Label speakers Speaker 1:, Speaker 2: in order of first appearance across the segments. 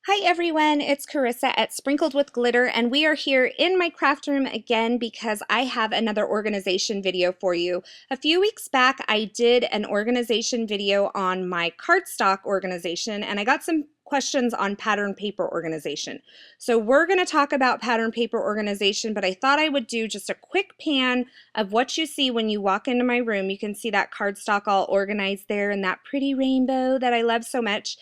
Speaker 1: Hi everyone, it's Carissa at Sprinkled with Glitter, and we are here in my craft room again because I have another organization video for you. A few weeks back I did an organization video on my cardstock organization, and I got some questions on pattern paper organization. So we're going to talk about pattern paper organization, but I thought I would do just a quick pan of what you see when you walk into my room. You can see that cardstock all organized there and that pretty rainbow that I love so much.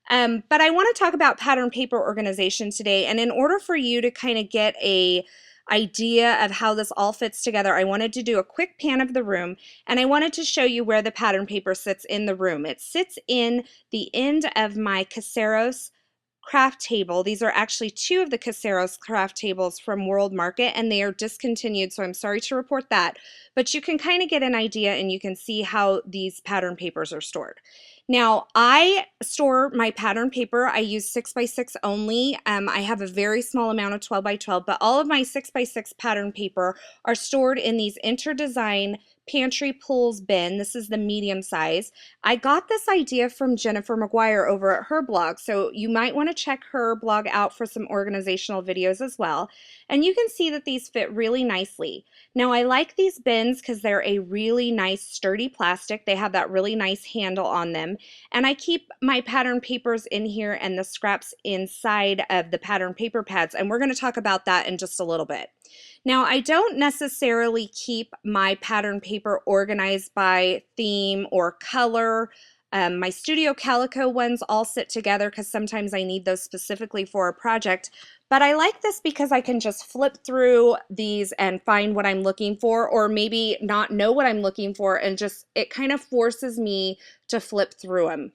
Speaker 1: But I want to talk about pattern paper organization today, and in order for you to kind of get a idea of how this all fits together, I wanted to do a quick pan of the room, and I wanted to show you where the pattern paper sits in the room. It sits in the end of my Caseros craft table. These are actually two of the Caseros craft tables from World Market, and they are discontinued, so I'm sorry to report that. But you can kind of get an idea and you can see how these pattern papers are stored. Now, I store my pattern paper. I use 6x6 only. I have a very small amount of 12x12, but all of my 6x6 pattern paper are stored in these Interdesign Pantry Pulls bin. This is the medium size. I got this idea from Jennifer McGuire over at her blog, so you might want to check her blog out for some organizational videos as well. And you can see that these fit really nicely. Now, I like these bins because they're a really nice sturdy plastic. They have that really nice handle on them. And I keep my pattern papers in here and the scraps inside of the pattern paper pads, and we're going to talk about that in just a little bit. Now, I don't necessarily keep my pattern paper organized by theme or color. My Studio Calico ones all sit together because sometimes I need those specifically for a project. But I like this because I can just flip through these and find what I'm looking for, or maybe not know what I'm looking for, and just it kind of forces me to flip through them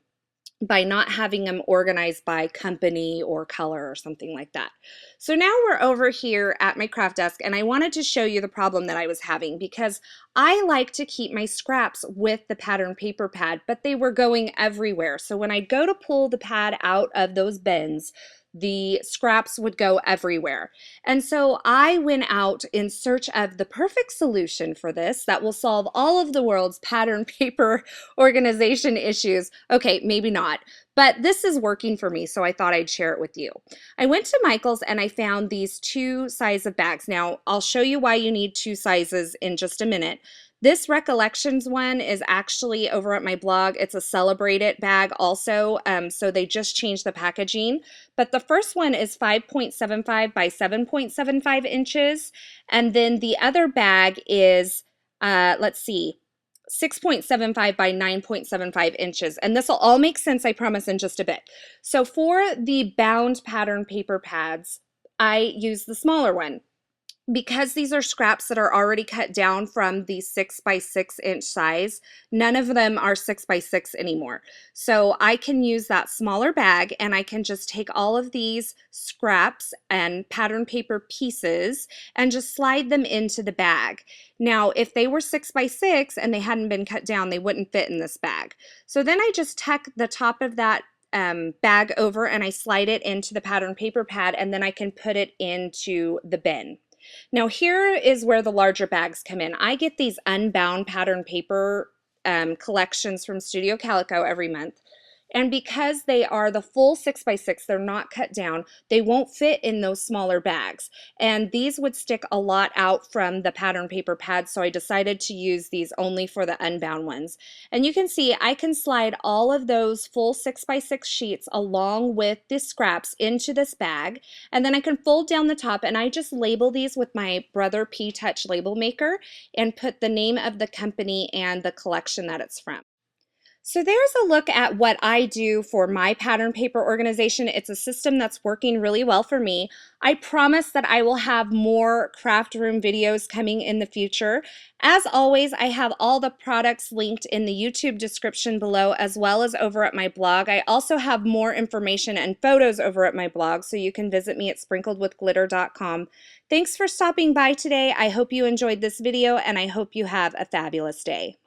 Speaker 1: by not having them organized by company or color or something like that. So now we're over here at my craft desk, and I wanted to show you the problem that I was having because I like to keep my scraps with the pattern paper pad, but they were going everywhere. So when I'd go to pull the pad out of those bins, the scraps would go everywhere. And so I went out in search of the perfect solution for this that will solve all of the world's pattern paper organization issues. Okay, maybe not, but this is working for me, so I thought I'd share it with you. I went to Michael's and I found these two sizes of bags. Now, I'll show you why you need two sizes in just a minute. This Recollections one is actually over at my blog. It's a Celebrate It bag also, so they just changed the packaging. But the first one is 5.75 by 7.75 inches, and then the other bag is, let's see, 6.75 by 9.75 inches. And this will all make sense, I promise, in just a bit. So for the bound pattern paper pads, I use the smaller one. Because these are scraps that are already cut down from the 6x6 inch size, none of them are 6x6 anymore. So I can use that smaller bag, and I can just take all of these scraps and pattern paper pieces and just slide them into the bag. Now, if they were 6x6 and they hadn't been cut down, they wouldn't fit in this bag. So then I just tuck the top of that bag over and I slide it into the pattern paper pad, and then I can put it into the bin. Now here is where the larger bags come in. I get these unbound pattern paper collections from Studio Calico every month. And because they are the full 6x6, they're not cut down, they won't fit in those smaller bags. And these would stick a lot out from the pattern paper pads, so I decided to use these only for the unbound ones. And you can see I can slide all of those full 6x6 sheets along with the scraps into this bag, and then I can fold down the top, and I just label these with my Brother P-Touch label maker and put the name of the company and the collection that it's from. So there's a look at what I do for my pattern paper organization. It's a system that's working really well for me. I promise that I will have more craft room videos coming in the future. As always, I have all the products linked in the YouTube description below, as well as over at my blog. I also have more information and photos over at my blog, so you can visit me at sprinkledwithglitter.com. Thanks for stopping by today. I hope you enjoyed this video, and I hope you have a fabulous day.